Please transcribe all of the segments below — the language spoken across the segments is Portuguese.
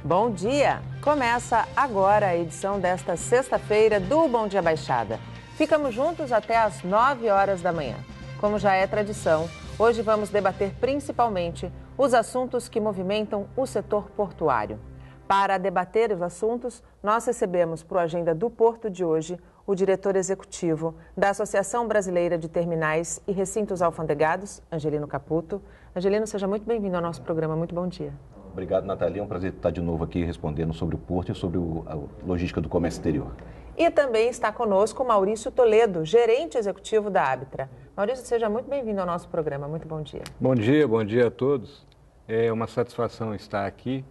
Bom dia! Começa agora a edição desta sexta-feira do Bom Dia Baixada. Ficamos juntos até às 9 horas da manhã. Como já é tradição, hoje vamos debater principalmente os assuntos que movimentam o setor portuário. Para debater os assuntos, nós recebemos para o Agenda do Porto de hoje o diretor executivo da Associação Brasileira de Terminais e Recintos Alfandegados, Angelino Caputo. Angelino, seja muito bem-vindo ao nosso programa. Muito bom dia. Obrigado, Nathalie. É um prazer estar de novo aqui respondendo sobre o Porto e sobre a logística do comércio exterior. E também está conosco o Maurício Toledo, gerente executivo da Ábitra. Maurício, seja muito bem-vindo ao nosso programa. Muito bom dia. Bom dia a todos. É uma satisfação estar aqui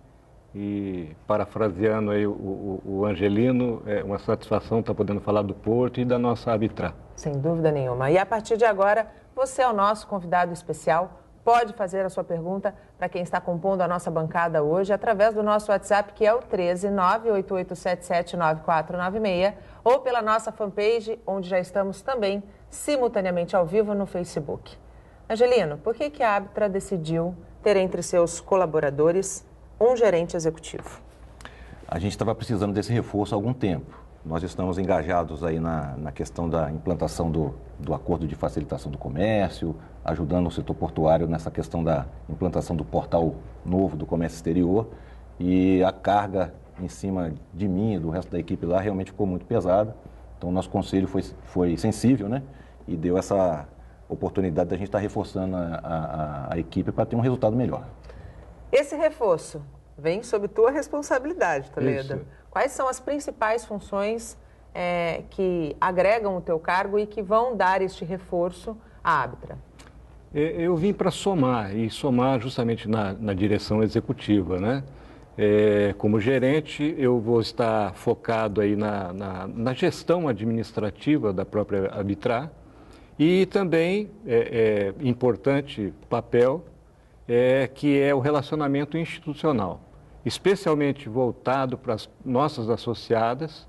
e, parafraseando aí o Angelino, é uma satisfação estar podendo falar do Porto e da nossa Ábitra. Sem dúvida nenhuma. E a partir de agora, você é o nosso convidado especial. Pode fazer a sua pergunta para quem está compondo a nossa bancada hoje através do nosso WhatsApp, que é o 13988779496, ou pela nossa fanpage, onde já estamos também simultaneamente ao vivo no Facebook. Angelino, por que a Ábitra decidiu ter entre seus colaboradores um gerente executivo? A gente estava precisando desse reforço há algum tempo. Nós estamos engajados aí na questão da implantação do acordo de facilitação do comércio, ajudando o setor portuário nessa questão da implantação do portal novo do comércio exterior. E a carga em cima de mim e do resto da equipe lá realmente ficou muito pesada. Então, o nosso conselho foi sensível, né? E deu essa oportunidade da gente estar reforçando a equipe para ter um resultado melhor. Esse reforço vem sob tua responsabilidade, Toledo. Isso. Quais são as principais funções que agregam o teu cargo e que vão dar este reforço à Ábitra? Eu vim para somar, e somar justamente na direção executiva, né? Como gerente, eu vou estar focado aí na gestão administrativa da própria Ábitra e também, importante papel, que é o relacionamento institucional, especialmente voltado para as nossas associadas,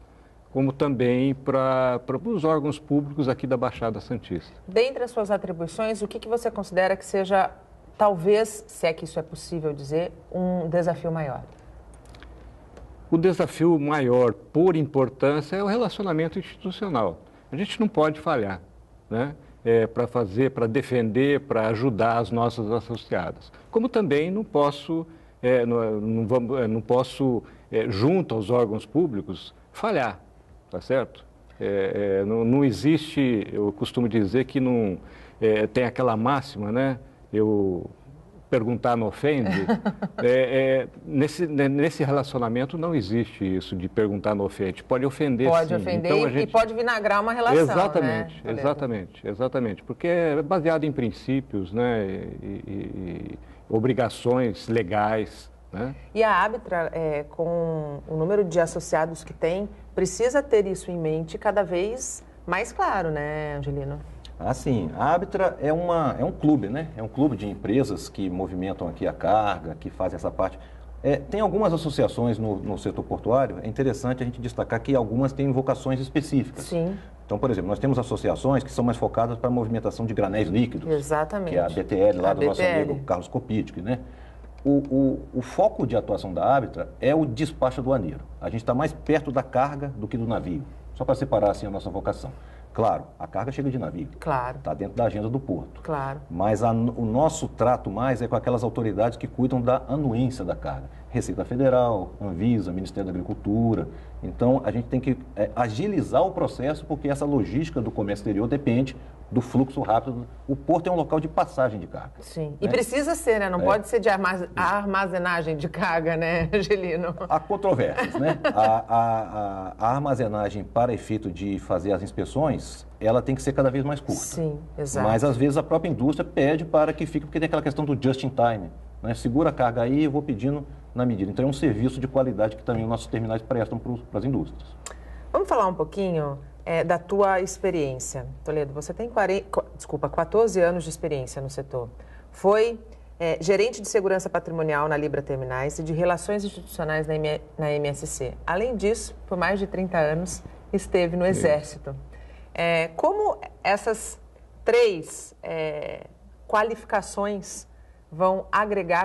como também para os órgãos públicos aqui da Baixada Santista. Dentre as suas atribuições, o que você considera que seja, talvez, se é que isso é possível dizer, um desafio maior? O desafio maior, por importância, é o relacionamento institucional. A gente não pode falhar, né? Para defender, para ajudar as nossas associadas. Como também não posso, junto aos órgãos públicos, falhar, tá certo? Não existe, eu costumo dizer que não tem aquela máxima, né? Perguntar não ofende. Nesse relacionamento não existe isso de perguntar não ofende. Pode ofender, pode sim. ofender então, e pode vinagrar uma relação, exatamente, né? Exatamente. Porque é baseado em princípios, né? E obrigações legais, né? E a Ábitra, com o número de associados que tem, precisa ter isso em mente cada vez mais claro, né, Angelino? Assim, a Ábitra é um clube, né? É um clube de empresas que movimentam aqui a carga, que fazem essa parte. Tem algumas associações no setor portuário, é interessante a gente destacar que algumas têm vocações específicas. Sim. Então, por exemplo, nós temos associações que são mais focadas para a movimentação de granéis líquidos. Exatamente. Que é a BTL, lá do nosso amigo Carlos Kopitic, né? O foco de atuação da Ábitra é o despacho aduaneiro. A gente está mais perto da carga do que do navio, só para separar assim a nossa vocação. Claro, a carga chega de navio. Claro. Está dentro da agenda do porto. Claro. Mas o nosso trato mais é com aquelas autoridades que cuidam da anuência da carga. Receita Federal, Anvisa, Ministério da Agricultura. Então, a gente tem que agilizar o processo, porque essa logística do comércio exterior depende do fluxo rápido. O porto é um local de passagem de carga. Sim. Né? E precisa ser, né? Não pode ser de armazenagem de carga, né, Angelino? Há controvérsias, né? A armazenagem para efeito de fazer as inspeções, ela tem que ser cada vez mais curta. Sim, exato. Mas, às vezes, a própria indústria pede para que fique, porque tem aquela questão do just in time, né? Segura a carga aí, eu vou pedindo na medida. Então, é um serviço de qualidade que também os nossos terminais prestam para as indústrias. Vamos falar um pouquinho da tua experiência. Toledo, você tem 14 anos de experiência no setor. Foi gerente de segurança patrimonial na Libra Terminais e de relações institucionais na MSC. Além disso, por mais de 30 anos, esteve no Exército. Como essas três qualificações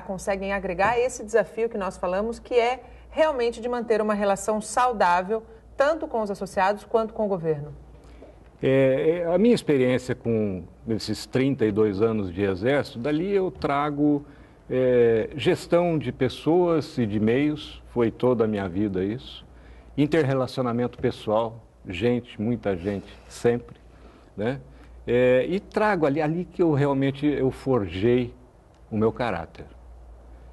conseguem agregar esse desafio que nós falamos, que é realmente de manter uma relação saudável, tanto com os associados quanto com o governo? A minha experiência com esses 32 anos de Exército, dali eu trago gestão de pessoas e de meios, foi toda a minha vida isso, interrelacionamento pessoal, muita gente, sempre, né? E trago ali que eu forjei o meu caráter.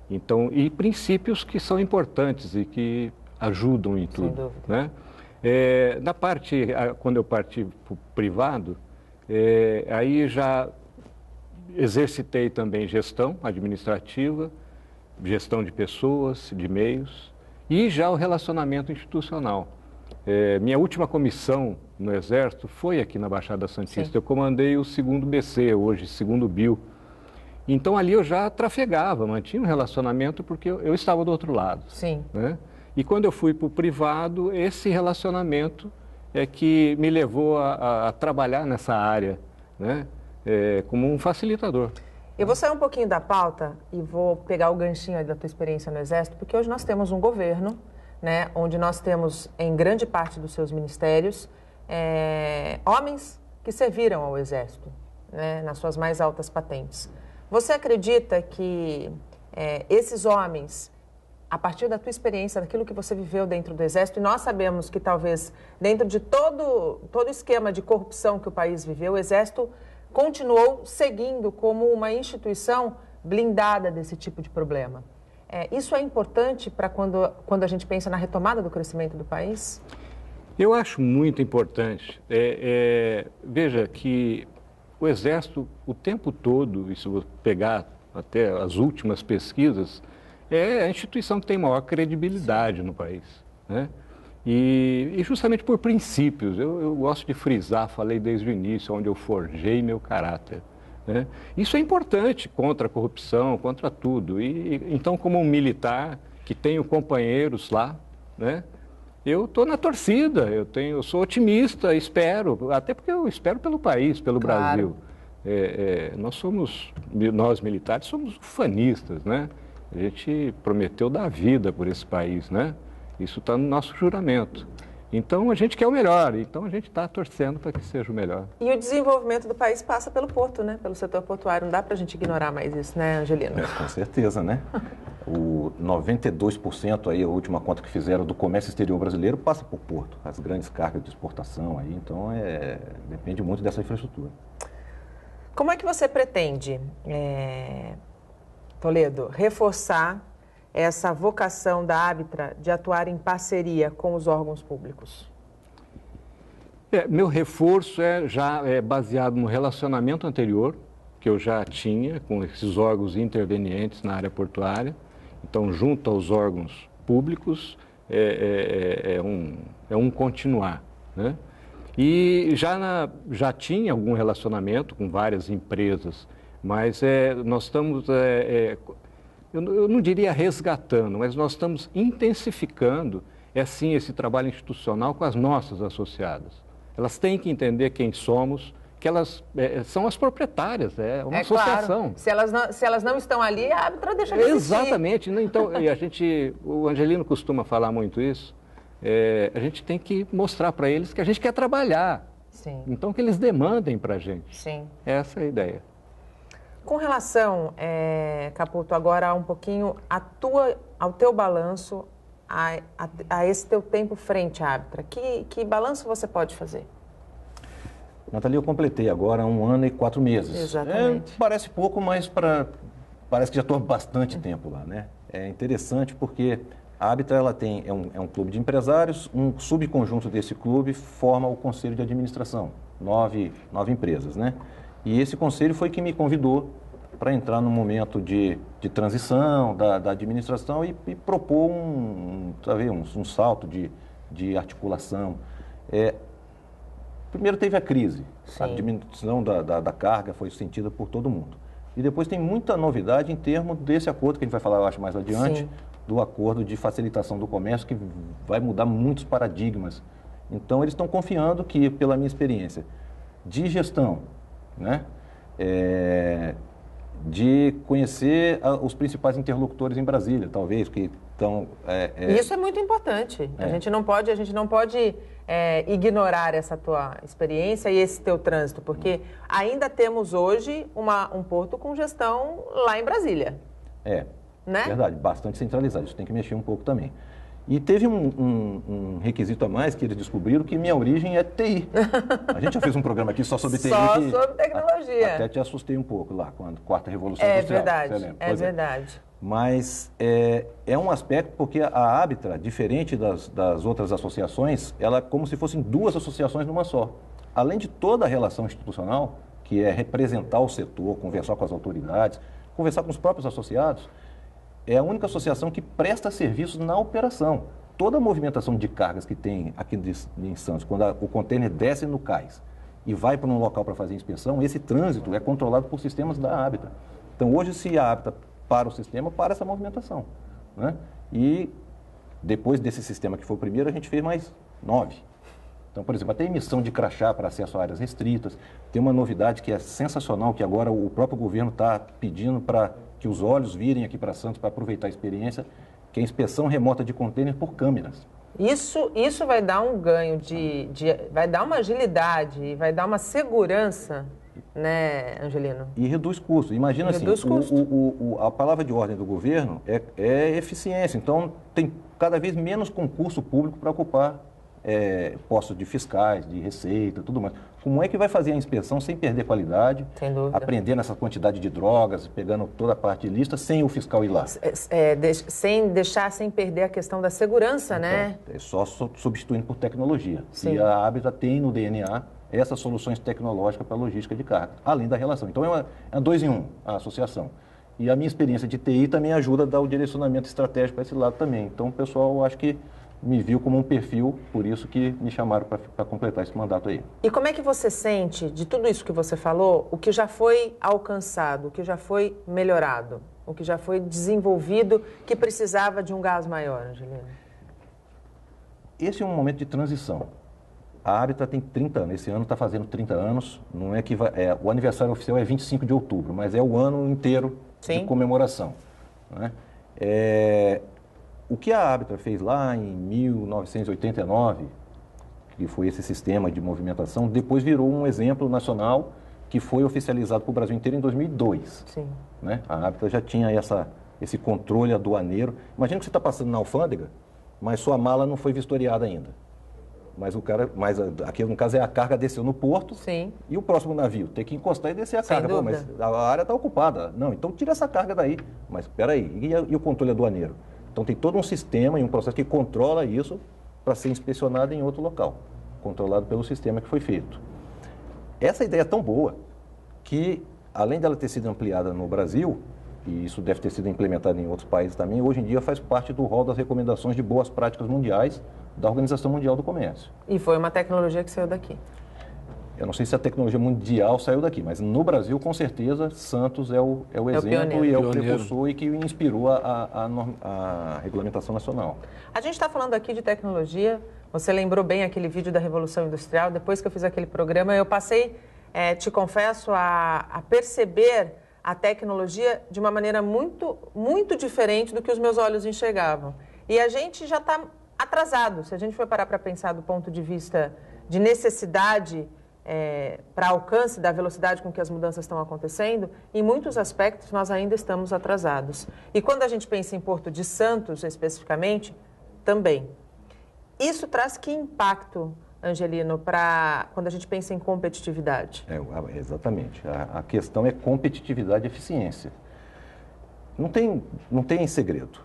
Então, e princípios que são importantes e que ajudam em tudo, sem dúvida, né? Quando eu parti para o privado, aí já exercitei também gestão administrativa, gestão de pessoas, de meios e já o relacionamento institucional. Minha última comissão no Exército foi aqui na Baixada Santista. Sim. Eu comandei o 2º BC, hoje 2º BIL. Então ali eu já trafegava, mantinha um relacionamento porque eu estava do outro lado. Sim. Né? E quando eu fui para o privado, esse relacionamento é que me levou a trabalhar nessa área, né? Como um facilitador. Eu vou sair um pouquinho da pauta e vou pegar o ganchinho aí da tua experiência no Exército, porque hoje nós temos um governo, né, onde nós temos, em grande parte dos seus ministérios, homens que serviram ao Exército, né, nas suas mais altas patentes. Você acredita que esses homens, a partir da tua experiência, daquilo que você viveu dentro do Exército, e nós sabemos que talvez dentro de todo o esquema de corrupção que o país viveu, o Exército continuou seguindo como uma instituição blindada desse tipo de problema. Isso é importante para quando a gente pensa na retomada do crescimento do país? Eu acho muito importante. Veja que o Exército, o tempo todo, e se você pegar até as últimas pesquisas, é a instituição que tem maior credibilidade no país, né? E justamente por princípios, eu gosto de frisar, falei desde o início, onde eu forjei meu caráter, né? Isso é importante contra a corrupção, contra tudo. Então, como um militar que tenho companheiros lá, né? Eu estou na torcida, eu sou otimista, espero, até porque eu espero pelo país, pelo Claro. Brasil. Nós militares somos ufanistas, né? A gente prometeu dar vida por esse país, né? Isso está no nosso juramento. Então, a gente quer o melhor, então a gente está torcendo para que seja o melhor. E o desenvolvimento do país passa pelo porto, né? Pelo setor portuário. Não dá para a gente ignorar mais isso, né, Angelino? Com certeza, né? O 92% aí, a última conta que fizeram do comércio exterior brasileiro passa por porto. As grandes cargas de exportação aí, então depende muito dessa infraestrutura. Como é que você pretende, Toledo, reforçar essa vocação da Arbitra de atuar em parceria com os órgãos públicos? Meu reforço já baseado no relacionamento anterior, que eu já tinha com esses órgãos intervenientes na área portuária. Então, junto aos órgãos públicos, é um continuar, né? E já tinha algum relacionamento com várias empresas, mas nós estamos, eu não diria resgatando, mas nós estamos intensificando, sim, esse trabalho institucional com as nossas associadas. Elas têm que entender quem somos, que elas são as proprietárias, é uma associação. Claro. Se elas não estão ali, a Arbitra deixa de existir. Exatamente. Então, o Angelino costuma falar muito isso, a gente tem que mostrar para eles que a gente quer trabalhar. Sim. Então, que eles demandem para a gente. Sim. Essa é a ideia. Com relação, Caputo, agora um pouquinho ao teu balanço, a esse teu tempo frente à Arbitra, que balanço você pode fazer? Nathalie, eu completei agora 1 ano e 4 meses. Exatamente. Parece pouco, mas parece que já estou há bastante tempo lá, né? É interessante porque a Arbitra ela é um clube de empresários, um subconjunto desse clube forma o conselho de administração, 9 empresas, né? E esse conselho foi que me convidou para entrar num momento de transição da administração e propor um salto de articulação. Primeiro teve a crise, Sim. A diminuição da carga foi sentida por todo mundo. E depois tem muita novidade em termos desse acordo, que a gente vai falar, eu acho, mais adiante, Sim. do acordo de facilitação do comércio, que vai mudar muitos paradigmas. Então, eles estão confiando que, pela minha experiência de gestão, né, de conhecer os principais interlocutores em Brasília, talvez, que estão... Isso é muito importante. A gente não pode ignorar essa tua experiência e esse teu trânsito, porque ainda temos hoje um porto com gestão lá em Brasília. Né? Verdade, bastante centralizado. Isso tem que mexer um pouco também. E teve um requisito a mais que eles descobriram, que minha origem é TI. A gente já fez um programa aqui só sobre TI. Só sobre tecnologia. Até te assustei um pouco lá, quando quarta revolução industrial. É verdade. Mas é um aspecto porque a Habitra, diferente das outras associações, ela é como se fossem duas associações numa só. Além de toda a relação institucional, que é representar o setor, conversar com as autoridades, conversar com os próprios associados, é a única associação que presta serviços na operação. Toda a movimentação de cargas que tem aqui em Santos, quando o contêiner desce no cais e vai para um local para fazer inspeção, esse trânsito é controlado por sistemas da Habitra. Então, hoje, se a Habitra para o sistema, para essa movimentação, né? E depois desse sistema que foi o primeiro, a gente fez mais 9. Então, por exemplo, até emissão de crachá para acesso a áreas restritas. Tem uma novidade que é sensacional, que agora o próprio governo está pedindo para que os olhos virem aqui para Santos para aproveitar a experiência, que é a inspeção remota de contêiner por câmeras. Isso vai dar um ganho vai dar uma agilidade, vai dar uma segurança, né, Angelino? E reduz custo. Imagina assim, a palavra de ordem do governo é eficiência. Então, tem cada vez menos concurso público para ocupar postos de fiscais, de receita, tudo mais. Como é que vai fazer a inspeção sem perder qualidade, sem dúvida, aprendendo essa quantidade de drogas, pegando toda a parte lista, sem o fiscal ir lá? Sem perder a questão da segurança, então, né? É só substituindo por tecnologia. Sim. E a Habitra tem no DNA essas soluções tecnológicas para logística de carga, além da relação. Então, é 2 em 1 a associação. E a minha experiência de TI também ajuda a dar o direcionamento estratégico para esse lado também. Então, o pessoal, acho que me viu como um perfil, por isso que me chamaram para completar esse mandato aí. E como é que você sente, de tudo isso que você falou, o que já foi alcançado, o que já foi melhorado, o que já foi desenvolvido, que precisava de um gás maior, Angelino? Esse é um momento de transição. A Habitra tem 30 anos, esse ano está fazendo 30 anos, não é que o aniversário oficial é 25 de outubro, mas é o ano inteiro de comemoração, né? O que a Habitra fez lá em 1989, que foi esse sistema de movimentação, depois virou um exemplo nacional que foi oficializado para o Brasil inteiro em 2002. Sim. Né? A Habitra já tinha esse controle aduaneiro. Imagina que você está passando na alfândega, mas sua mala não foi vistoriada ainda. Aqui no caso a carga desceu no porto. Sim. E o próximo navio tem que encostar e descer a carga. Pô, mas a área está ocupada. Não, então tira essa carga daí. Mas espera aí, e o controle aduaneiro? Então, tem todo um sistema e um processo que controla isso para ser inspecionado em outro local, controlado pelo sistema que foi feito. Essa ideia é tão boa que, além dela ter sido ampliada no Brasil, e isso deve ter sido implementado em outros países também, hoje em dia faz parte do rol das recomendações de boas práticas mundiais da Organização Mundial do Comércio. E foi uma tecnologia que saiu daqui. Eu não sei se a tecnologia mundial saiu daqui, mas no Brasil, com certeza, Santos é o exemplo e é o precursor e que inspirou a regulamentação nacional. A gente está falando aqui de tecnologia. Você lembrou bem aquele vídeo da Revolução Industrial. Depois que eu fiz aquele programa, eu passei, te confesso, a perceber a tecnologia de uma maneira muito, muito diferente do que os meus olhos enxergavam. E a gente já está atrasado. Se a gente for parar para pensar do ponto de vista de necessidade para alcance da velocidade com que as mudanças estão acontecendo, em muitos aspectos nós ainda estamos atrasados. E quando a gente pensa em Porto de Santos, especificamente, também. Isso traz que impacto, Angelino, para quando a gente pensa em competitividade? Exatamente. A questão é competitividade e eficiência. Não tem segredo.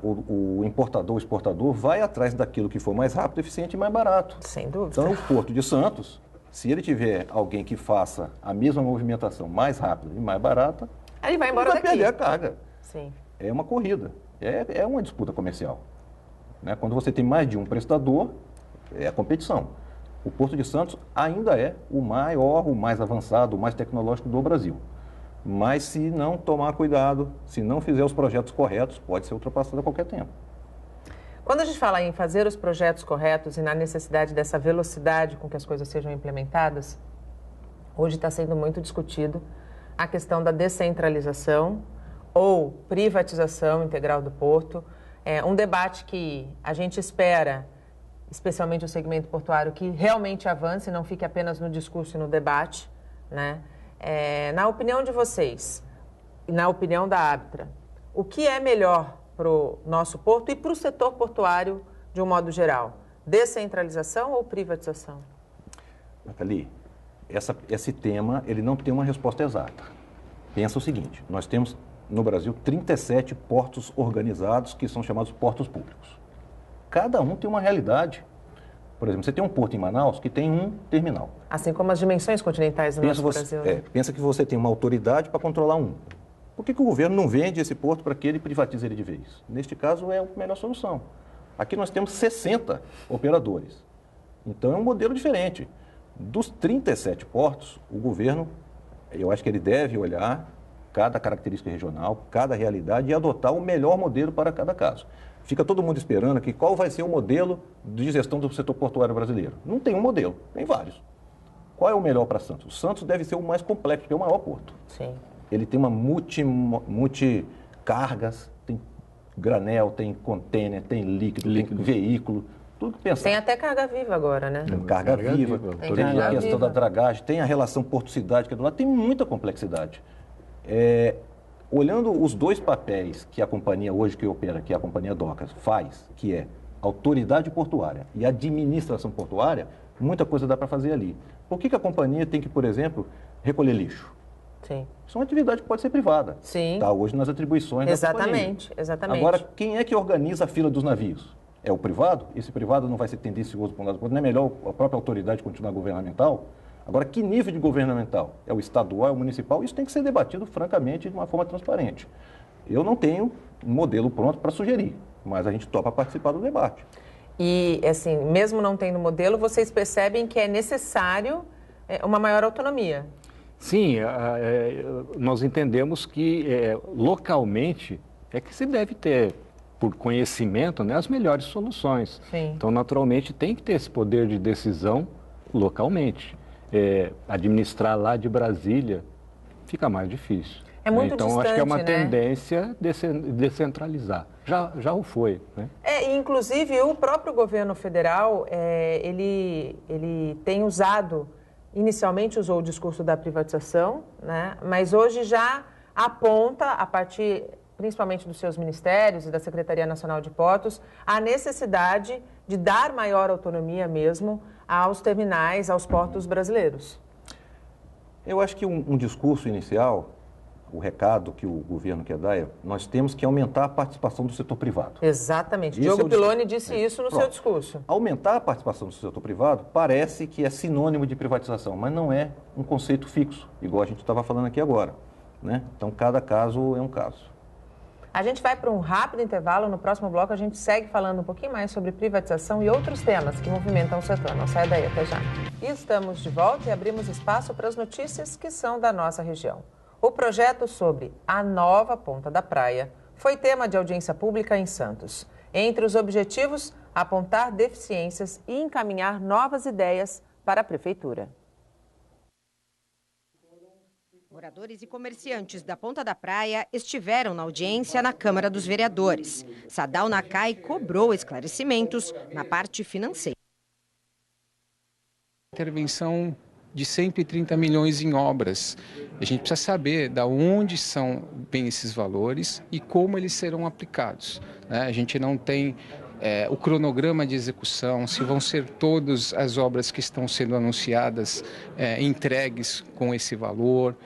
O importador, o exportador vai atrás daquilo que for mais rápido, eficiente e mais barato. Sem dúvida. Então, o Porto de Santos, se ele tiver alguém que faça a mesma movimentação mais rápida e mais barata, ele vai embora daqui. Ele vai perder a carga. Sim. É uma corrida, é uma disputa comercial. Né? Quando você tem mais de um prestador, é a competição. O Porto de Santos ainda é o maior, o mais avançado, o mais tecnológico do Brasil. Mas se não tomar cuidado, se não fizer os projetos corretos, pode ser ultrapassado a qualquer tempo. Quando a gente fala em fazer os projetos corretos e na necessidade dessa velocidade com que as coisas sejam implementadas, hoje está sendo muito discutido a questão da descentralização ou privatização integral do porto. É um debate que a gente espera, especialmente o segmento portuário, que realmente avance, não fique apenas no discurso e no debate, né? Na opinião de vocês, e na opinião da Árbitra, o que é melhor para o nosso porto e para o setor portuário de um modo geral? Descentralização ou privatização? Nathalie, esse tema ele não tem uma resposta exata. Pensa o seguinte, nós temos no Brasil 37 portos organizados que são chamados portos públicos. Cada um tem uma realidade. Por exemplo, você tem um porto em Manaus que tem um terminal. Assim como as dimensões continentais do nosso Brasil. Né? Pensa que você tem uma autoridade para controlar um. Por que o governo não vende esse porto para que ele privatize ele de vez? Neste caso, é a melhor solução. Aqui nós temos 60 operadores. Então, é um modelo diferente. Dos 37 portos, o governo, eu acho que ele deve olhar cada característica regional, cada realidade e adotar o melhor modelo para cada caso. Fica todo mundo esperando aqui qual vai ser o modelo de gestão do setor portuário brasileiro. Não tem um modelo, tem vários. Qual é o melhor para Santos? O Santos deve ser o mais complexo, porque é o maior porto. Sim. Ele tem uma multicargas, tem granel, tem container, tem líquido, tem veículo, tudo que pensar. Tem até carga viva agora, né? Tem carga viva, tem a questão da dragagem, tem a relação porto-cidade, que é do lado, tem muita complexidade. Olhando os dois papéis que a companhia hoje que opera, que é a companhia Docas, faz, que é autoridade portuária e administração portuária, muita coisa dá para fazer ali. Por que a companhia tem que, por exemplo, recolher lixo? Sim. Isso é uma atividade que pode ser privada. Sim. Está hoje nas atribuições da companhia. Exatamente. Agora, quem é que organiza a fila dos navios? É o privado? Esse privado não vai ser tendencioso para um lado para o outro. Não é melhor a própria autoridade continuar governamental? Agora, que nível de governamental? É o estadual, é o municipal? Isso tem que ser debatido, francamente, de uma forma transparente. Eu não tenho um modelo pronto para sugerir, mas a gente topa participar do debate. E, assim, mesmo não tendo modelo, vocês percebem que é necessário uma maior autonomia? Sim, nós entendemos que localmente é que se deve ter, por conhecimento, né, as melhores soluções. Sim. Então, naturalmente, tem que ter esse poder de decisão localmente. Administrar lá de Brasília fica mais difícil. É muito então, distante, acho que é uma né? tendência descentralizar. Já o foi, né? Inclusive, o próprio governo federal, ele tem usado, inicialmente usou o discurso da privatização, né? Mas hoje já aponta, a partir principalmente dos seus ministérios e da Secretaria Nacional de Portos, a necessidade de dar maior autonomia mesmo aos terminais, aos portos brasileiros. Eu acho que um discurso inicial, o recado que o governo quer dar é: nós temos que aumentar a participação do setor privado. Exatamente. Diogo Piloni disse isso no seu discurso. Aumentar a participação do setor privado parece que é sinônimo de privatização, mas não é um conceito fixo, igual a gente estava falando aqui agora, né? Então, cada caso é um caso. A gente vai para um rápido intervalo. No próximo bloco, a gente segue falando um pouquinho mais sobre privatização e outros temas que movimentam o setor. Não saia daí, até já. E estamos de volta e abrimos espaço para as notícias que são da nossa região. O projeto sobre a nova Ponta da Praia foi tema de audiência pública em Santos. Entre os objetivos, apontar deficiências e encaminhar novas ideias para a Prefeitura. Moradores e comerciantes da Ponta da Praia estiveram na audiência na Câmara dos Vereadores. Sadal Nakai cobrou esclarecimentos na parte financeira. Intervenção de 130 milhões em obras. A gente precisa saber de onde vêm esses valores e como eles serão aplicados, né? A gente não tem o cronograma de execução, se vão ser todas as obras que estão sendo anunciadas entregues com esse valor,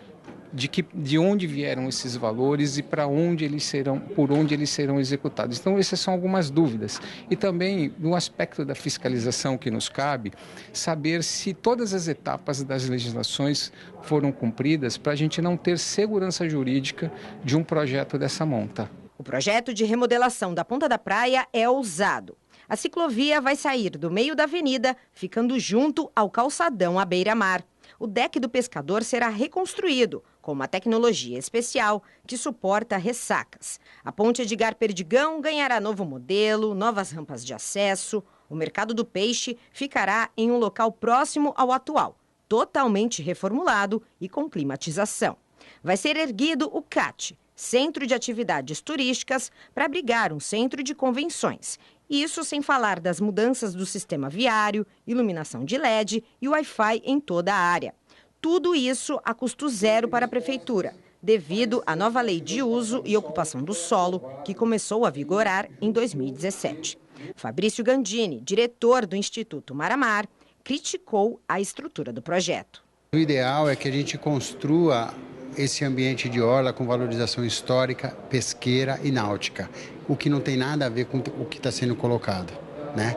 de onde vieram esses valores e por onde eles serão executados. Então, essas são algumas dúvidas. E também, no aspecto da fiscalização que nos cabe, saber se todas as etapas das legislações foram cumpridas para a gente não ter segurança jurídica de um projeto dessa monta. O projeto de remodelação da Ponta da Praia é ousado. A ciclovia vai sair do meio da avenida, ficando junto ao calçadão à beira-mar. O deck do pescador será reconstruído com uma tecnologia especial que suporta ressacas. A ponte Edgar Perdigão ganhará novo modelo, novas rampas de acesso. O mercado do peixe ficará em um local próximo ao atual, totalmente reformulado e com climatização. Vai ser erguido o CAT, Centro de Atividades Turísticas, para abrigar um centro de convenções. Isso sem falar das mudanças do sistema viário, iluminação de LED e Wi-Fi em toda a área. Tudo isso a custo zero para a Prefeitura, devido à nova Lei de Uso e Ocupação do Solo, que começou a vigorar em 2017. Fabrício Gandini, diretor do Instituto Mar-a-Mar, criticou a estrutura do projeto. O ideal é que a gente construa esse ambiente de orla com valorização histórica, pesqueira e náutica, o que não tem nada a ver com o que está sendo colocado, né?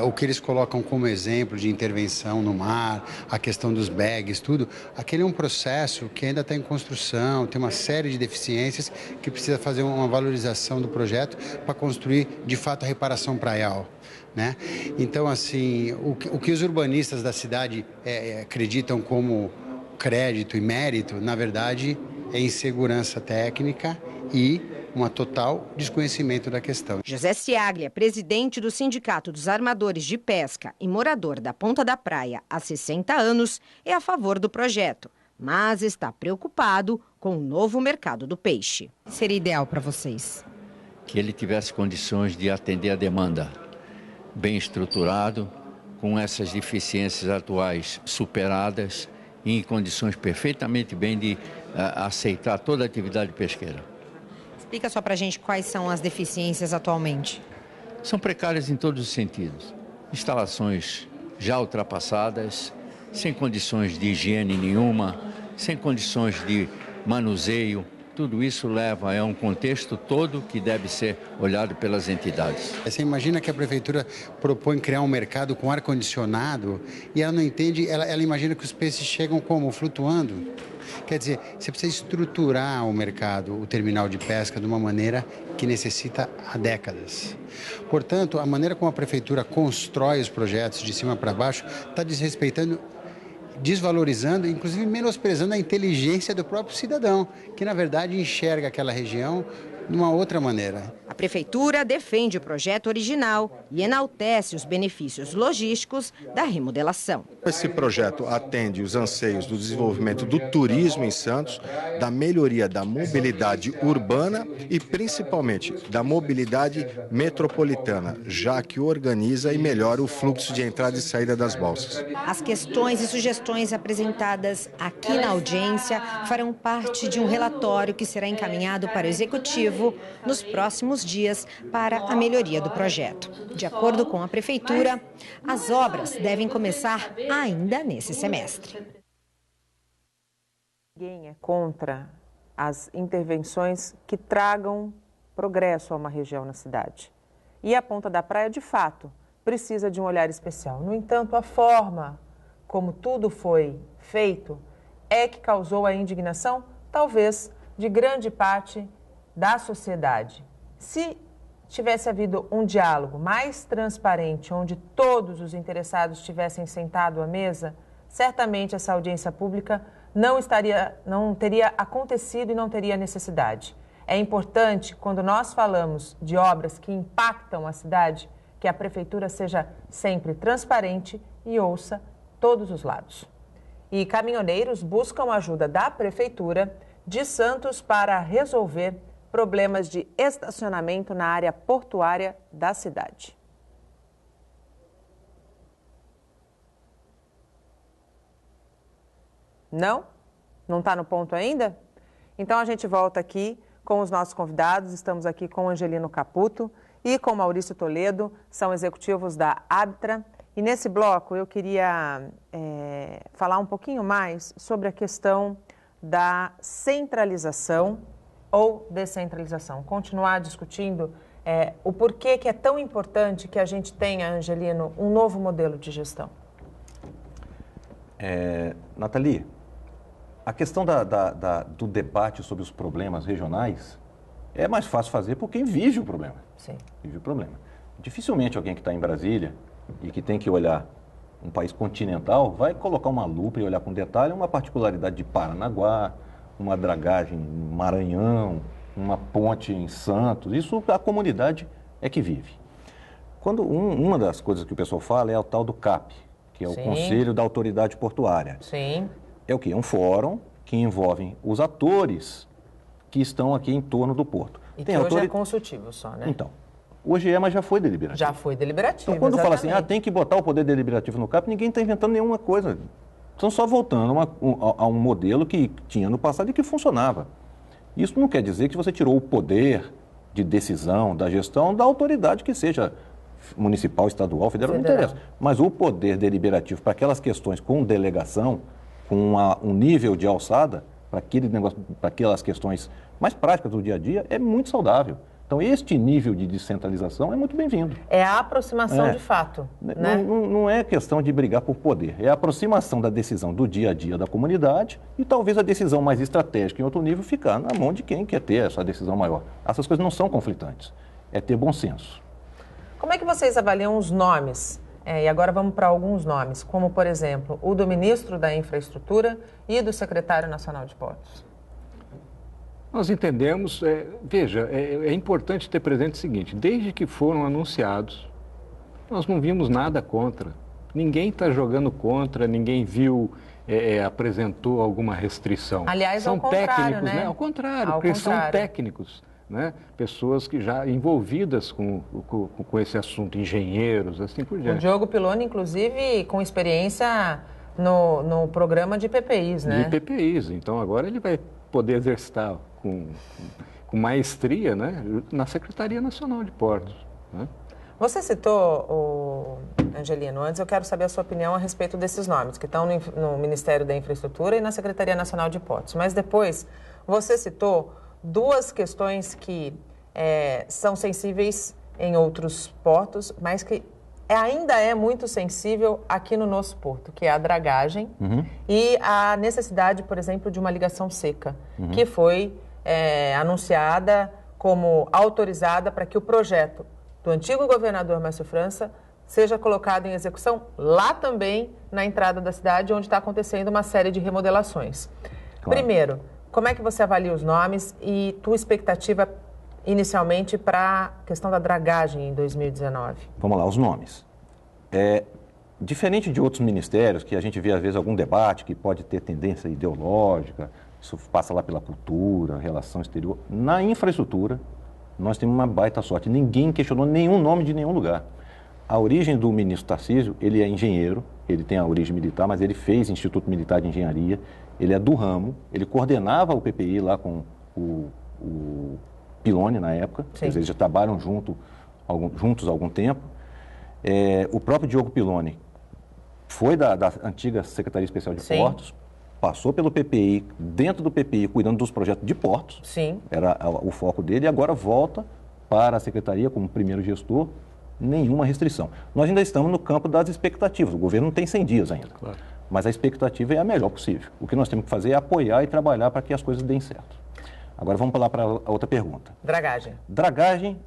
O que eles colocam como exemplo de intervenção no mar, a questão dos bags, tudo, aquele é um processo que ainda está em construção, tem uma série de deficiências que precisa fazer uma valorização do projeto para construir, de fato, a reparação praial, né? Então, assim, o que os urbanistas da cidade acreditam como crédito e mérito, na verdade, é insegurança técnica e um total desconhecimento da questão. José Ciaglia, presidente do Sindicato dos Armadores de Pesca e morador da Ponta da Praia há 60 anos, é a favor do projeto, mas está preocupado com o novo mercado do peixe. Seria ideal para vocês? Que ele tivesse condições de atender a demanda, bem estruturado, com essas deficiências atuais superadas, em condições perfeitamente bem de aceitar toda a atividade pesqueira. Explica só para a gente quais são as deficiências atualmente. São precárias em todos os sentidos. Instalações já ultrapassadas, sem condições de higiene nenhuma, sem condições de manuseio. Tudo isso leva a um contexto todo que deve ser olhado pelas entidades. Você imagina que a prefeitura propõe criar um mercado com ar-condicionado e ela não entende, ela imagina que os peixes chegam como? Flutuando. Quer dizer, você precisa estruturar o mercado, o terminal de pesca, de uma maneira que necessita há décadas. Portanto, a maneira como a prefeitura constrói os projetos de cima para baixo está desrespeitando, desvalorizando, inclusive menosprezando a inteligência do próprio cidadão, que na verdade enxerga aquela região de uma outra maneira. A Prefeitura defende o projeto original e enaltece os benefícios logísticos da remodelação. Esse projeto atende os anseios do desenvolvimento do turismo em Santos, da melhoria da mobilidade urbana e principalmente da mobilidade metropolitana, já que organiza e melhora o fluxo de entrada e saída das balsas. As questões e sugestões apresentadas aqui na audiência farão parte de um relatório que será encaminhado para o Executivo nos próximos dias para a melhoria do projeto. De acordo com a Prefeitura, as obras devem começar ainda nesse semestre. Ninguém é contra as intervenções que tragam progresso a uma região na cidade. E a Ponta da Praia, de fato, precisa de um olhar especial. No entanto, a forma como tudo foi feito é que causou a indignação, talvez, de grande parte da sociedade. Se tivesse havido um diálogo mais transparente, onde todos os interessados tivessem sentado à mesa, certamente essa audiência pública não teria acontecido e não teria necessidade. É importante, quando nós falamos de obras que impactam a cidade, que a Prefeitura seja sempre transparente e ouça todos os lados. E caminhoneiros buscam ajuda da Prefeitura de Santos para resolver problemas de estacionamento na área portuária da cidade. Não? Não está no ponto ainda? Então a gente volta aqui com os nossos convidados. Estamos aqui com o Angelino Caputo e com Maurício Toledo, são executivos da Habtra. E nesse bloco eu queria falar um pouquinho mais sobre a questão da centralização ou descentralização. Continuar discutindo o porquê que é tão importante que a gente tenha, Angelino, um novo modelo de gestão. Nathalie, a questão do debate sobre os problemas regionais é mais fácil fazer por quem vive o problema. Sim. Vive o problema. Dificilmente alguém que está em Brasília e que tem que olhar um país continental vai colocar uma lupa e olhar com detalhe uma particularidade de Paranaguá, uma dragagem em Maranhão, uma ponte em Santos. Isso a comunidade é que vive. Quando uma das coisas que o pessoal fala é o tal do CAP, que é o Sim. Conselho da Autoridade Portuária. Sim. É o quê? É um fórum que envolvem os atores que estão aqui em torno do porto. E que hoje é consultivo só, né? Então, hoje mas já foi deliberativo. Já foi deliberativo, então, quando exatamente. fala assim, tem que botar o poder deliberativo no CAP, ninguém está inventando nenhuma coisa. Estão só voltando a um modelo que tinha no passado e que funcionava. Isso não quer dizer que você tirou o poder de decisão, da gestão, da autoridade que seja municipal, estadual, federal, não interessa. Mas o poder deliberativo para aquelas questões com delegação, com um nível de alçada, para aquelas questões mais práticas do dia a dia, é muito saudável. Então, este nível de descentralização é muito bem-vindo. É a aproximação de fato. Né? Não é questão de brigar por poder, é a aproximação da decisão do dia a dia da comunidade e talvez a decisão mais estratégica em outro nível ficar na mão de quem quer ter essa decisão maior. Essas coisas não são conflitantes, é ter bom senso. Como é que vocês avaliam os nomes? E agora vamos para alguns nomes, como, por exemplo, o do ministro da Infraestrutura e do secretário nacional de Portos. Nós entendemos, é importante ter presente o seguinte, desde que foram anunciados, nós não vimos nada contra. Ninguém está jogando contra, ninguém viu, apresentou alguma restrição. Aliás, são ao contrário, técnicos, né? Ao contrário, porque são técnicos, né? Pessoas que já envolvidas com esse assunto, engenheiros, assim por diante. O Diogo Piloni, inclusive, com experiência no programa de PPIs, né? De PPIs, então agora ele vai poder exercitar com maestria, né, na Secretaria Nacional de Portos. Né? Você citou, Angelino, antes eu quero saber a sua opinião a respeito desses nomes, que estão no Ministério da Infraestrutura e na Secretaria Nacional de Portos. Mas depois, você citou duas questões que são sensíveis em outros portos, mas que ainda é muito sensível aqui no nosso porto, que é a dragagem e a necessidade, por exemplo, de uma ligação seca, que foi anunciada como autorizada para que o projeto do antigo governador Márcio França seja colocado em execução lá também na entrada da cidade, onde está acontecendo uma série de remodelações. Claro. Primeiro, como é que você avalia os nomes e tua expectativa inicialmente para a questão da dragagem em 2019? Vamos lá, os nomes. Diferente de outros ministérios, que a gente vê às vezes algum debate que pode ter tendência ideológica, isso passa lá pela cultura, relação exterior. Na infraestrutura, nós temos uma baita sorte. Ninguém questionou nenhum nome de nenhum lugar. A origem do ministro Tarcísio, ele é engenheiro, ele tem a origem militar, mas ele fez Instituto Militar de Engenharia, ele é do ramo, ele coordenava o PPI lá com o Piloni na época, quer dizer, eles já trabalham juntos há algum tempo. O próprio Diogo Piloni foi da antiga Secretaria Especial de Portos, passou pelo PPI, dentro do PPI, cuidando dos projetos de portos. Sim. Era o foco dele, e agora volta para a Secretaria como primeiro gestor, nenhuma restrição. Nós ainda estamos no campo das expectativas, o governo não tem 100 dias ainda, claro. Mas a expectativa é a melhor possível. O que nós temos que fazer é apoiar e trabalhar para que as coisas deem certo. Agora vamos falar para a outra pergunta. Dragagem. Dragagem,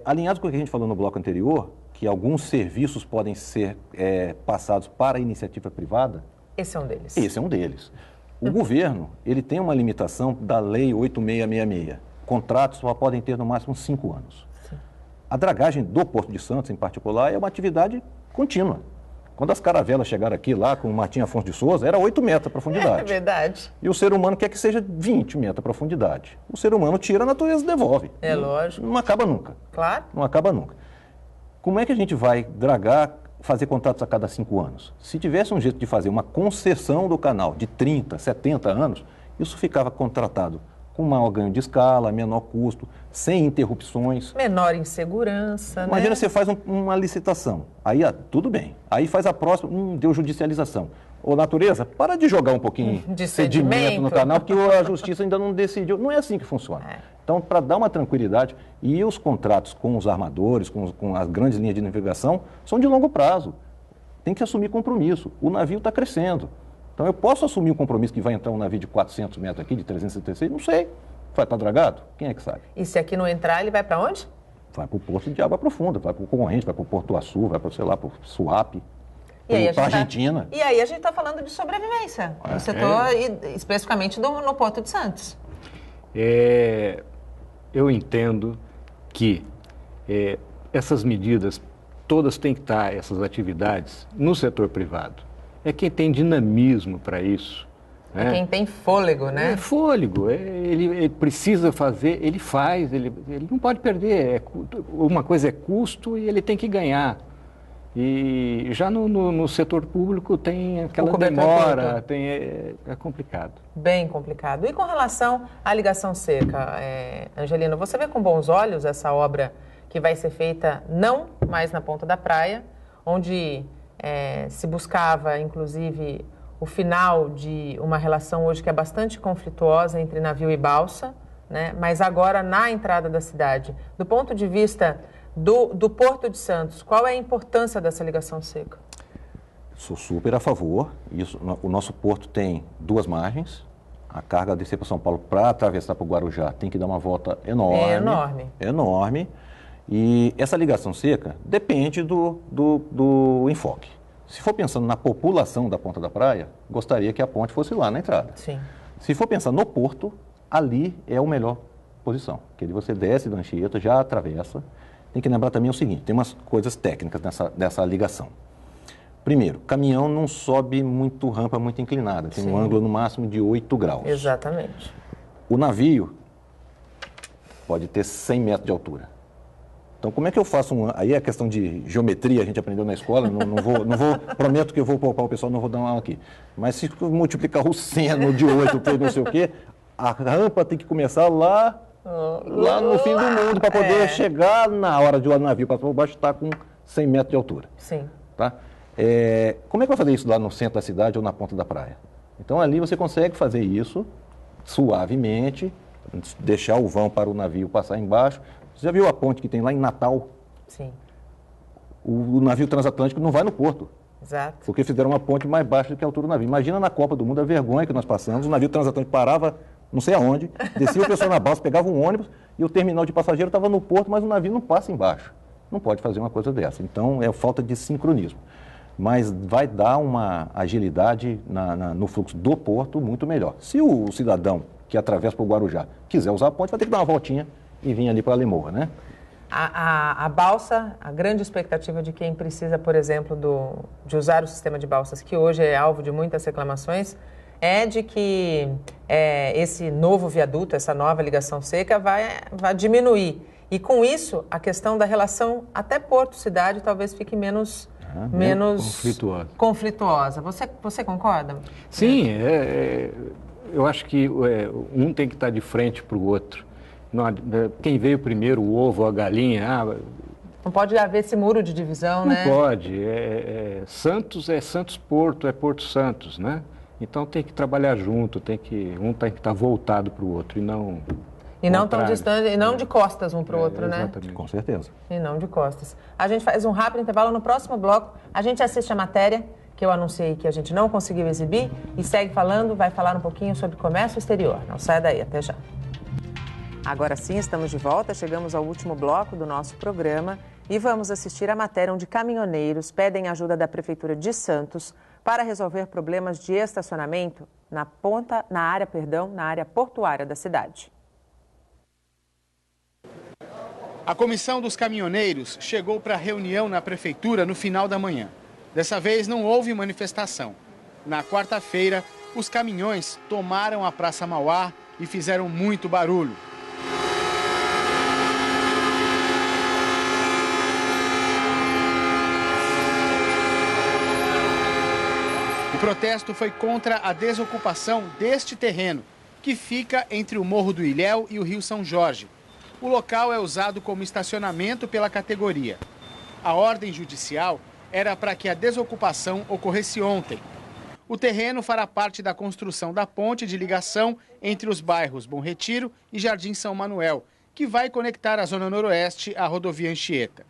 alinhado com o que a gente falou no bloco anterior, que alguns serviços podem ser passados para a iniciativa privada. Esse é um deles. Esse é um deles. O governo, ele tem uma limitação da Lei 8666. Contratos só podem ter no máximo 5 anos. Sim. A dragagem do Porto de Santos, em particular, é uma atividade contínua. Quando as caravelas chegaram aqui, lá com o Martim Afonso de Souza, era 8 metros a profundidade. É verdade. E o ser humano quer que seja 20 metros a profundidade. O ser humano tira, a natureza devolve. É lógico. Não acaba nunca. Claro. Não acaba nunca. Como é que a gente vai fazer contratos a cada 5 anos? Se tivesse um jeito de fazer uma concessão do canal de 30, 70 anos, isso ficava contratado com maior ganho de escala, menor custo, sem interrupções. Menor insegurança, Imagina, né? você faz uma licitação, aí tudo bem. Aí faz a próxima, deu judicialização. Ô, natureza, para de jogar um pouquinho de sedimento no canal, porque a justiça ainda não decidiu. Não é assim que funciona. Então, para dar uma tranquilidade, e os contratos com os armadores, com as grandes linhas de navegação, são de longo prazo. Tem que assumir compromisso. O navio está crescendo. Então, eu posso assumir um compromisso que vai entrar um navio de 400 metros aqui, de 376? Não sei. Vai estar dragado? Quem é que sabe? E se aqui não entrar, ele vai para onde? Vai para o porto de água profunda, vai para o Concorrente, vai para o Porto Açu, vai para, sei lá, para o Suape, para a Argentina. E aí a gente está falando de sobrevivência, no setor, especificamente no Porto de Santos. Eu entendo que essas medidas, todas têm que estar, essas atividades, no setor privado. É quem tem dinamismo para isso, É quem tem fôlego, né? É fôlego, ele precisa fazer, ele faz, ele não pode perder. Uma coisa é custo e ele tem que ganhar. E já no setor público tem aquela demora, é complicado. Bem complicado. E com relação à ligação seca, Angelino, você vê com bons olhos essa obra que vai ser feita não mais na ponta da praia, onde se buscava, inclusive, o final de uma relação hoje que é bastante conflituosa entre navio e balsa, né? Mas agora na entrada da cidade. Do ponto de vista do Porto de Santos, qual é a importância dessa ligação seca? Sou super a favor. O nosso porto tem 2 margens. A carga descer para São Paulo para atravessar para o Guarujá tem que dar uma volta enorme. É enorme. Enorme. E essa ligação seca depende do enfoque. Se for pensando na população da ponta da praia, gostaria que a ponte fosse lá na entrada. Sim. Se for pensar no porto, ali é a melhor posição. Porque ali você desce da Anchieta, já atravessa. Tem que lembrar também o seguinte, tem umas coisas técnicas dessa ligação. Primeiro, caminhão não sobe muito rampa muito inclinada, tem um ângulo no máximo de 8 graus. Exatamente. O navio pode ter 100 metros de altura. Então, como é que eu faço Aí é questão de geometria, a gente aprendeu na escola, não vou, prometo que eu vou poupar o pessoal, não vou dar uma aula aqui. Mas se multiplicar o seno de 8 por não sei o quê, a rampa tem que começar lá no fim do mundo, para poder chegar na hora de o navio passar por baixo, está com 100 metros de altura. Sim. Tá? Como é que vai fazer isso lá no centro da cidade ou na ponta da praia? Então, ali você consegue fazer isso suavemente, deixar o vão para o navio passar embaixo. Você já viu a ponte que tem lá em Natal? Sim. O navio transatlântico não vai no porto. Exato. Porque fizeram uma ponte mais baixa do que a altura do navio. Imagina na Copa do Mundo a vergonha que nós passamos. O navio transatlântico parava não sei aonde, descia o pessoal na balsa, pegava um ônibus e o terminal de passageiro estava no porto, mas o navio não passa embaixo. Não pode fazer uma coisa dessa. Então, é falta de sincronismo. Mas vai dar uma agilidade no fluxo do porto muito melhor. Se o cidadão que atravessa para o Guarujá quiser usar a ponte, vai ter que dar uma voltinha e vir ali para a Lemoa, né? A balsa, a grande expectativa de quem precisa, por exemplo, de usar o sistema de balsas, que hoje é alvo de muitas reclamações, é de que esse novo viaduto, essa nova ligação seca vai diminuir. E com isso, a questão da relação até porto-cidade talvez fique menos conflituosa. Você concorda? Sim, eu acho que um tem que estar de frente para o outro. Não, quem veio primeiro, o ovo ou a galinha? Não pode haver esse muro de divisão, não né? Não pode. Santos é Santos-Porto, é Porto-Santos, né? Então tem que trabalhar junto, um tem que estar voltado para o outro e não... E não tão distante, e não de costas um para o outro, né? Exatamente. Com certeza. E não de costas. A gente faz um rápido intervalo. No próximo bloco, a gente assiste a matéria que eu anunciei que a gente não conseguiu exibir e segue falando, vai falar um pouquinho sobre comércio exterior. Não saia daí, até já. Agora sim, estamos de volta, chegamos ao último bloco do nosso programa e vamos assistir a matéria onde caminhoneiros pedem ajuda da Prefeitura de Santos para resolver problemas de estacionamento na área portuária da cidade. A comissão dos caminhoneiros chegou para a reunião na Prefeitura no final da manhã. Dessa vez não houve manifestação. Na quarta-feira, os caminhões tomaram a Praça Mauá e fizeram muito barulho. O protesto foi contra a desocupação deste terreno, que fica entre o Morro do Ilhéu e o Rio São Jorge. O local é usado como estacionamento pela categoria. A ordem judicial era para que a desocupação ocorresse ontem. O terreno fará parte da construção da ponte de ligação entre os bairros Bom Retiro e Jardim São Manuel, que vai conectar a Zona Noroeste à rodovia Anchieta.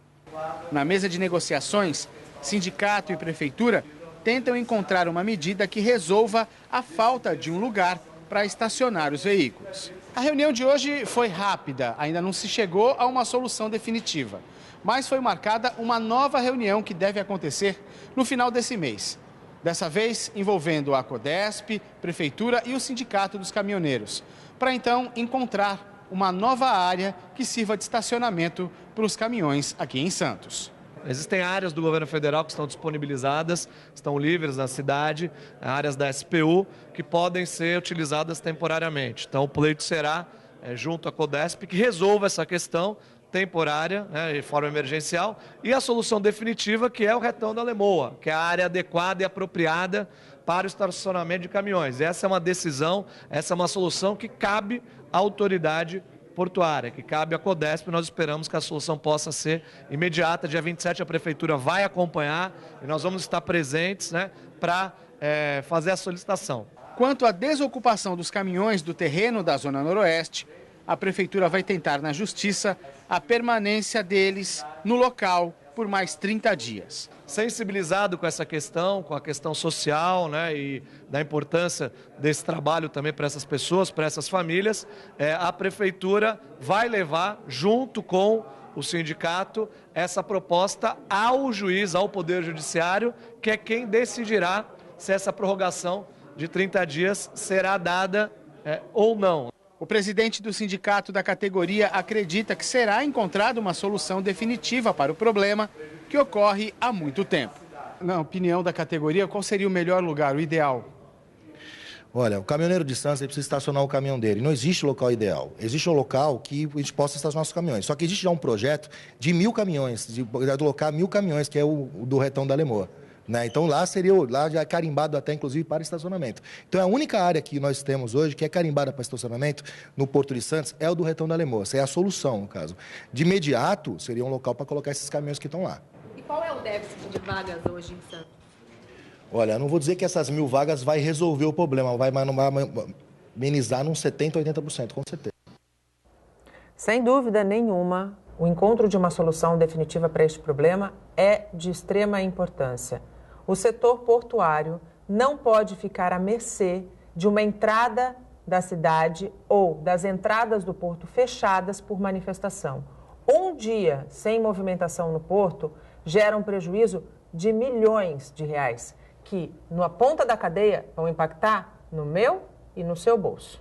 Na mesa de negociações, sindicato e prefeitura tentam encontrar uma medida que resolva a falta de um lugar para estacionar os veículos. A reunião de hoje foi rápida, ainda não se chegou a uma solução definitiva. Mas foi marcada uma nova reunião que deve acontecer no final desse mês. Dessa vez envolvendo a Codesp, Prefeitura e o Sindicato dos Caminhoneiros. Para então encontrar uma nova área que sirva de estacionamento para os caminhões aqui em Santos. Existem áreas do governo federal que estão disponibilizadas, estão livres na cidade, áreas da SPU, que podem ser utilizadas temporariamente. Então, o pleito será junto à CODESP, que resolva essa questão temporária, né, de forma emergencial, e a solução definitiva, que é o retão da Lemoa, que é a área adequada e apropriada para o estacionamento de caminhões. Essa é uma decisão, essa é uma solução que cabe à autoridade portuária, que cabe à CODESP. Nós esperamos que a solução possa ser imediata. Dia 27 a Prefeitura vai acompanhar e nós vamos estar presentes, né, para fazer a solicitação. Quanto à desocupação dos caminhões do terreno da Zona Noroeste, a Prefeitura vai tentar na Justiça a permanência deles no local por mais 30 dias. Sensibilizado com essa questão, com a questão social, né, e da importância desse trabalho também para essas pessoas, para essas famílias, a Prefeitura vai levar, junto com o sindicato, essa proposta ao juiz, ao Poder Judiciário, que é quem decidirá se essa prorrogação de 30 dias será dada ou não. O presidente do sindicato da categoria acredita que será encontrada uma solução definitiva para o problema que ocorre há muito tempo. Na opinião da categoria, qual seria o melhor lugar, o ideal? Olha, o caminhoneiro de distância precisa estacionar o caminhão dele. Não existe local ideal. Existe um local que a gente possa estacionar os caminhões. Só que existe já um projeto de 1.000 caminhões, de alocar 1.000 caminhões, que é o do retão da Lemoa. Né? Então lá já é carimbado até inclusive para estacionamento. Então a única área que nós temos hoje que é carimbada para estacionamento no Porto de Santos é o do retão da Lemoa. Essa é a solução, no caso. De imediato seria um local para colocar esses caminhões que estão lá. E qual é o déficit de vagas hoje em Santos? Olha, eu não vou dizer que essas 1.000 vagas vai resolver o problema, vai amenizar uns 70%, 80%, com certeza. Sem dúvida nenhuma, o encontro de uma solução definitiva para este problema é de extrema importância. O setor portuário não pode ficar à mercê de uma entrada da cidade ou das entradas do porto fechadas por manifestação. Um dia sem movimentação no porto gera um prejuízo de milhões de reais, que, na ponta da cadeia, vão impactar no meu e no seu bolso.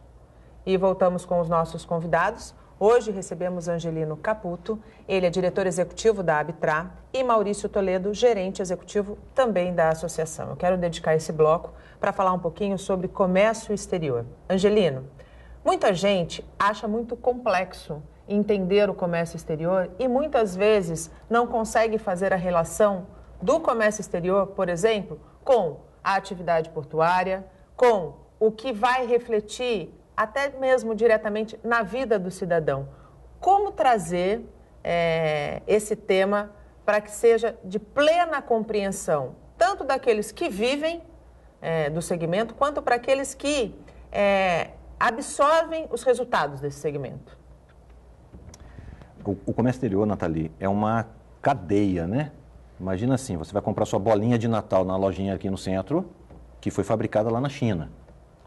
E voltamos com os nossos convidados. Hoje recebemos Angelino Caputo, ele é diretor executivo da Abtra, e Maurício Toledo, gerente executivo também da associação. Eu quero dedicar esse bloco para falar um pouquinho sobre comércio exterior. Angelino, muita gente acha muito complexo entender o comércio exterior e muitas vezes não consegue fazer a relação do comércio exterior, por exemplo, com a atividade portuária, com o que vai refletir até mesmo diretamente na vida do cidadão. Como trazer esse tema para que seja de plena compreensão, tanto daqueles que vivem do segmento, quanto para aqueles que absorvem os resultados desse segmento? O comércio exterior, Nathalie, é uma cadeia, né? Imagina assim, você vai comprar sua bolinha de Natal na lojinha aqui no centro, que foi fabricada lá na China.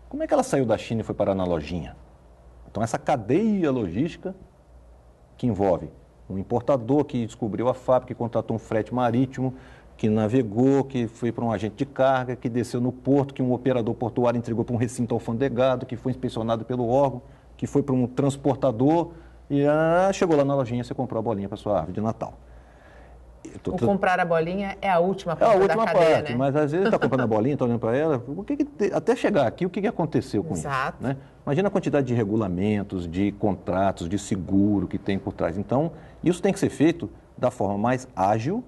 Como é que ela saiu da China e foi parar na lojinha? Então, essa cadeia logística que envolve um importador que descobriu a fábrica, que contratou um frete marítimo, que navegou, que foi para um agente de carga, que desceu no porto, que um operador portuário entregou para um recinto alfandegado, que foi inspecionado pelo órgão, que foi para um transportador e chegou lá na lojinha, você comprou a bolinha para sua árvore de Natal. Comprar a bolinha é a última parte da cadeia, parte, né? Mas às vezes está comprando a bolinha, está olhando para ela, até chegar aqui, o que aconteceu com Exato. isso? Né? Imagina a quantidade de regulamentos, de contratos, de seguro que tem por trás. Então, isso tem que ser feito da forma mais ágil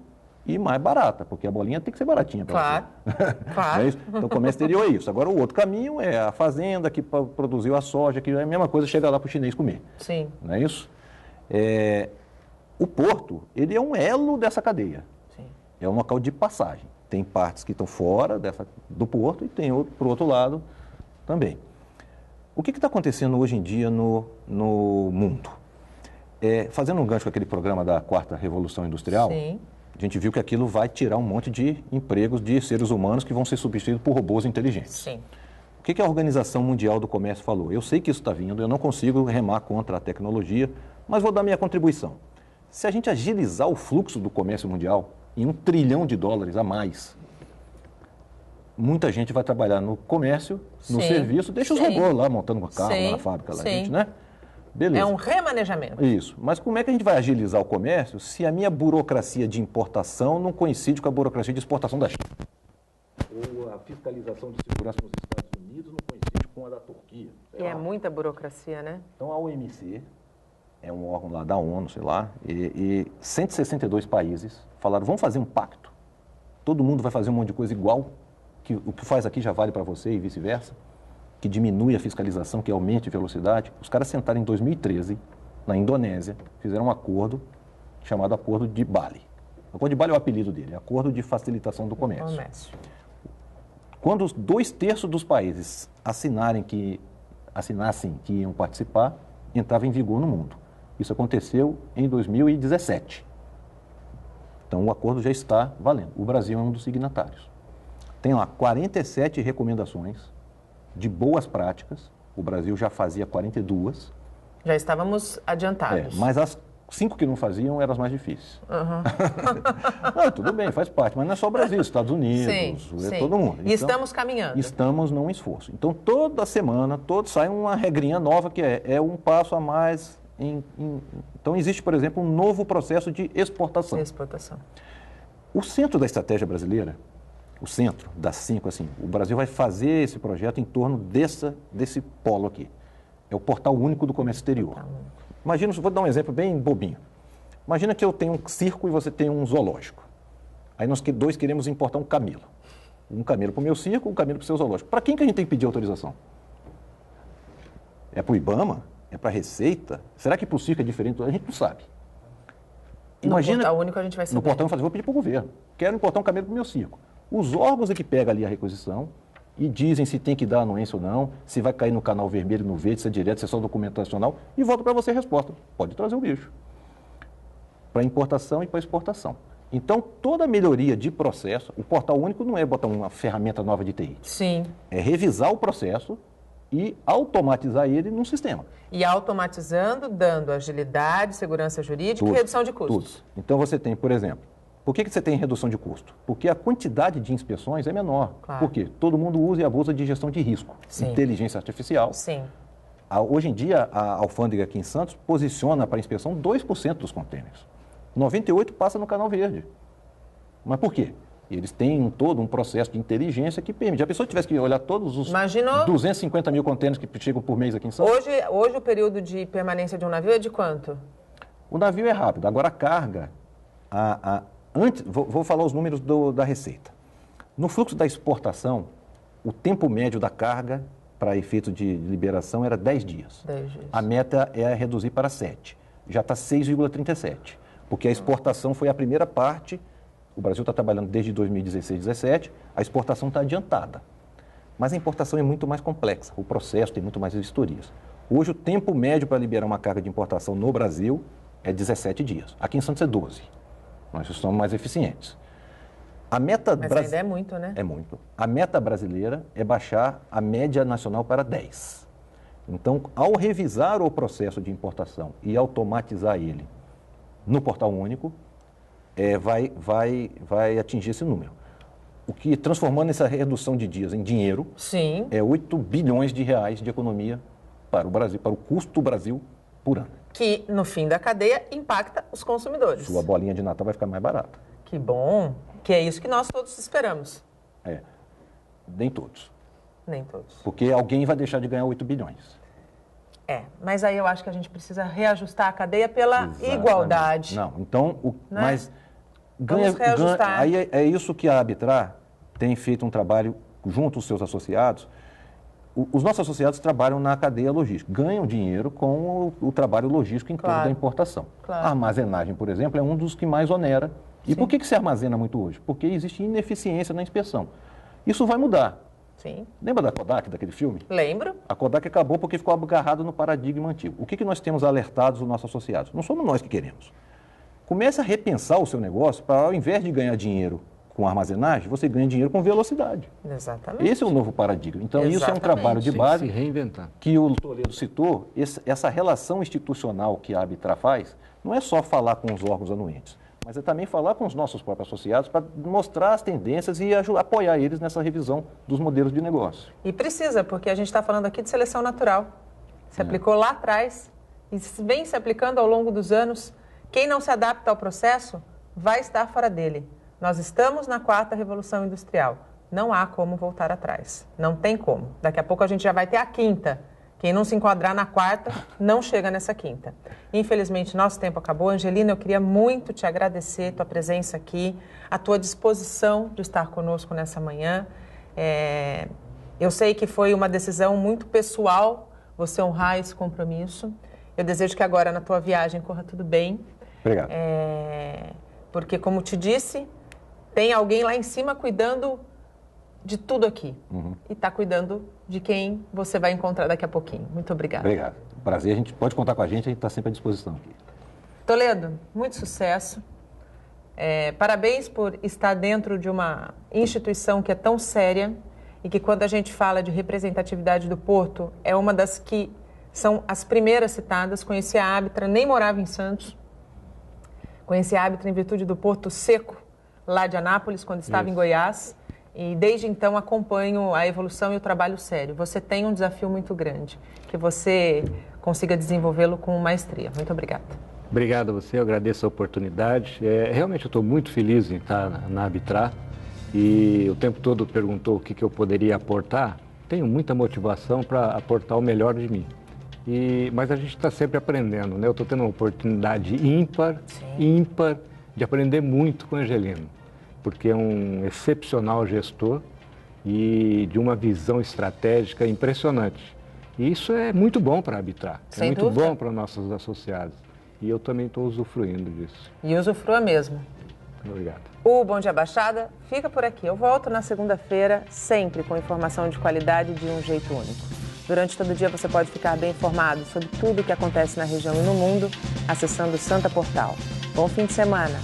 e mais barata, porque a bolinha tem que ser baratinha para você. Claro. É isso? Então, o comércio exterior é isso. Agora, o outro caminho é a fazenda que produziu a soja, que é a mesma coisa chegar lá para o chinês comer. Sim. Não é isso? O porto, ele é um elo dessa cadeia. Sim. É um local de passagem. Tem partes que estão fora do porto e tem outro, por outro lado, também. O que está acontecendo hoje em dia no mundo? Fazendo um gancho com aquele programa da Quarta Revolução Industrial, Sim. A gente viu que aquilo vai tirar um monte de empregos de seres humanos que vão ser substituídos por robôs inteligentes. Sim. O que a Organização Mundial do Comércio falou? Eu sei que isso está vindo, eu não consigo remar contra a tecnologia, mas vou dar minha contribuição. Se a gente agilizar o fluxo do comércio mundial em $1 trilhão a mais, muita gente vai trabalhar no comércio, no serviço, deixa os robôs lá montando um carro lá na fábrica, lá, gente, né? Beleza. É um remanejamento. Isso. Mas como é que a gente vai agilizar o comércio se a minha burocracia de importação não coincide com a burocracia de exportação da China? Ou a fiscalização de segurança nos Estados Unidos não coincide com a da Turquia? E é muita burocracia, né? Então a OMC é um órgão lá da ONU, sei lá, e 162 países falaram, vamos fazer um pacto. Todo mundo vai fazer um monte de coisa igual, que o que faz aqui já vale para você e vice-versa, que diminui a fiscalização, que aumente a velocidade. Os caras sentaram em 2013, na Indonésia, fizeram um acordo chamado Acordo de Bali. O Acordo de Bali é o apelido dele, Acordo de Facilitação do Comércio. Quando os 2/3 dos países assinassem que iam participar, entrava em vigor no mundo. Isso aconteceu em 2017. Então o acordo já está valendo. O Brasil é um dos signatários. Tem lá 47 recomendações de boas práticas. O Brasil já fazia 42. Já estávamos adiantados. Mas as 5 que não faziam eram as mais difíceis. Não, tudo bem, faz parte, mas não é só o Brasil, Estados Unidos, sim. Todo mundo. E então, estamos caminhando. Estamos num esforço. Então, toda semana, sai uma regrinha nova que é um passo a mais. Então, existe, por exemplo, um novo processo de exportação. O centro da estratégia brasileira, o centro das 5, assim, o Brasil vai fazer esse projeto em torno desse polo aqui. É o portal único do comércio exterior. Imagina, vou dar um exemplo bem bobinho. Imagina que eu tenho um circo e você tem um zoológico. Aí nós dois queremos importar um camelo. Um camelo para o meu circo, um camelo para o seu zoológico. Para quem que a gente tem que pedir autorização? É para o IBAMA? É para a Receita? Será que para o circo é diferente? A gente não sabe. Imagina, no portal único a gente vai saber. No portal eu vou pedir para o governo. Quero importar um camelo para o meu circo. Os órgãos é que pegam ali a requisição e dizem se tem que dar anuência ou não, se vai cair no canal vermelho, no verde, se é direto, se é só documento nacional, e volta para você a resposta. Pode trazer o bicho. Para importação e para exportação. Então, toda melhoria de processo, o portal único não é botar uma ferramenta nova de TI. Sim. É revisar o processo e automatizar ele num sistema. E automatizando, dando agilidade, segurança jurídica e redução de custos. Tudo. Então, você tem, por exemplo, por que você tem redução de custo? Porque a quantidade de inspeções é menor. Claro. Por quê? Todo mundo usa e abusa de gestão de risco. Sim. Inteligência artificial. Sim. Hoje em dia, a alfândega aqui em Santos posiciona para inspeção 2% dos contêineres. 98% passa no canal verde. Mas por quê? Eles têm todo um processo de inteligência que permite. A pessoa tivesse que olhar todos os 250 mil contêineres que chegam por mês aqui em Santos. Hoje o período de permanência de um navio é de quanto? O navio é rápido. Agora a carga... Antes, vou falar os números da Receita. No fluxo da exportação, o tempo médio da carga para efeito de liberação era 10 dias. 10 dias. A meta é reduzir para 7. Já está 6,37. Porque a exportação foi a primeira parte. O Brasil está trabalhando desde 2016, 2017. A exportação está adiantada. Mas a importação é muito mais complexa. O processo tem muito mais vistorias. Hoje, o tempo médio para liberar uma carga de importação no Brasil é 17 dias. Aqui em Santos é 12. Nós somos mais eficientes. A meta Mas ainda é muito, né? É muito. A meta brasileira é baixar a média nacional para 10. Então, ao revisar o processo de importação e automatizar ele no portal único, vai atingir esse número. O que, transformando essa redução de dias em dinheiro, Sim. é 8 bilhões de reais de economia para o Brasil, para o custo do Brasil por ano. Que, no fim da cadeia, impacta os consumidores. Sua bolinha de Natal vai ficar mais barata. Que bom, que é isso que nós todos esperamos. Nem todos. Nem todos. Porque alguém vai deixar de ganhar 8 bilhões. Mas aí eu acho que a gente precisa reajustar a cadeia pela igualdade. Não, então, Né? mas Vamos reajustar. Aí é isso que a Arbitrar tem feito um trabalho junto aos seus associados. Os nossos associados trabalham na cadeia logística, ganham dinheiro com o trabalho logístico em torno da importação. Claro. A armazenagem, por exemplo, é um dos que mais onera. E por que se armazena muito hoje? Porque existe ineficiência na inspeção. Isso vai mudar. Sim. Lembra da Kodak, daquele filme? Lembro. A Kodak acabou porque ficou agarrado no paradigma antigo. O que nós temos alertados os nossos associados? Não somos nós que queremos. Comece a repensar o seu negócio para, ao invés de ganhar dinheiro com armazenagem, você ganha dinheiro com velocidade. Exatamente. Esse é o novo paradigma. Então, isso é um trabalho de base se reinventar. Que o Toledo citou. Essa relação institucional que a Arbitrar faz, não é só falar com os órgãos anuentes, mas é também falar com os nossos próprios associados para mostrar as tendências e apoiar eles nessa revisão dos modelos de negócio. E precisa, porque a gente está falando aqui de seleção natural. Se aplicou lá atrás e vem se aplicando ao longo dos anos. Quem não se adapta ao processo vai estar fora dele. Nós estamos na 4ª Revolução Industrial. Não há como voltar atrás. Não tem como. Daqui a pouco a gente já vai ter a 5ª. Quem não se enquadrar na 4ª, não chega nessa 5ª. Infelizmente, nosso tempo acabou. Angelina, eu queria muito te agradecer, tua presença aqui, a tua disposição de estar conosco nessa manhã. Eu sei que foi uma decisão muito pessoal você honrar esse compromisso. Eu desejo que agora, na tua viagem, corra tudo bem. Obrigado. Porque, como te disse, tem alguém lá em cima cuidando de tudo aqui. E está cuidando de quem você vai encontrar daqui a pouquinho. Muito obrigada. Obrigado. Prazer, a gente pode contar com a gente está sempre à disposição aqui. Toledo, muito sucesso. Parabéns por estar dentro de uma instituição que é tão séria e que, quando a gente fala de representatividade do Porto, é uma das que são as primeiras citadas. Conheci a Ábitra, nem morava em Santos. Conheci a Ábitra em virtude do Porto Seco, lá de Anápolis, quando estava em Goiás. E desde então acompanho a evolução e o trabalho sério. Você tem um desafio muito grande, que você consiga desenvolvê-lo com maestria. Muito obrigada. Obrigado a você, eu agradeço a oportunidade. Realmente eu estou muito feliz em estar na Ábitra e o tempo todo perguntou o que eu poderia aportar. Tenho muita motivação para aportar o melhor de mim. Mas a gente está sempre aprendendo, né? Eu estou tendo uma oportunidade ímpar de aprender muito com o Angelino, porque é um excepcional gestor e de uma visão estratégica impressionante. E isso é muito bom para arbitrar, é muito bom para nossos associados. E eu também estou usufruindo disso. E usufrua mesmo. Obrigado. O Bom Dia Baixada fica por aqui. Eu volto na segunda-feira, sempre com informação de qualidade de um jeito único. Durante todo o dia você pode ficar bem informado sobre tudo o que acontece na região e no mundo, acessando o Santa Portal. Bom fim de semana.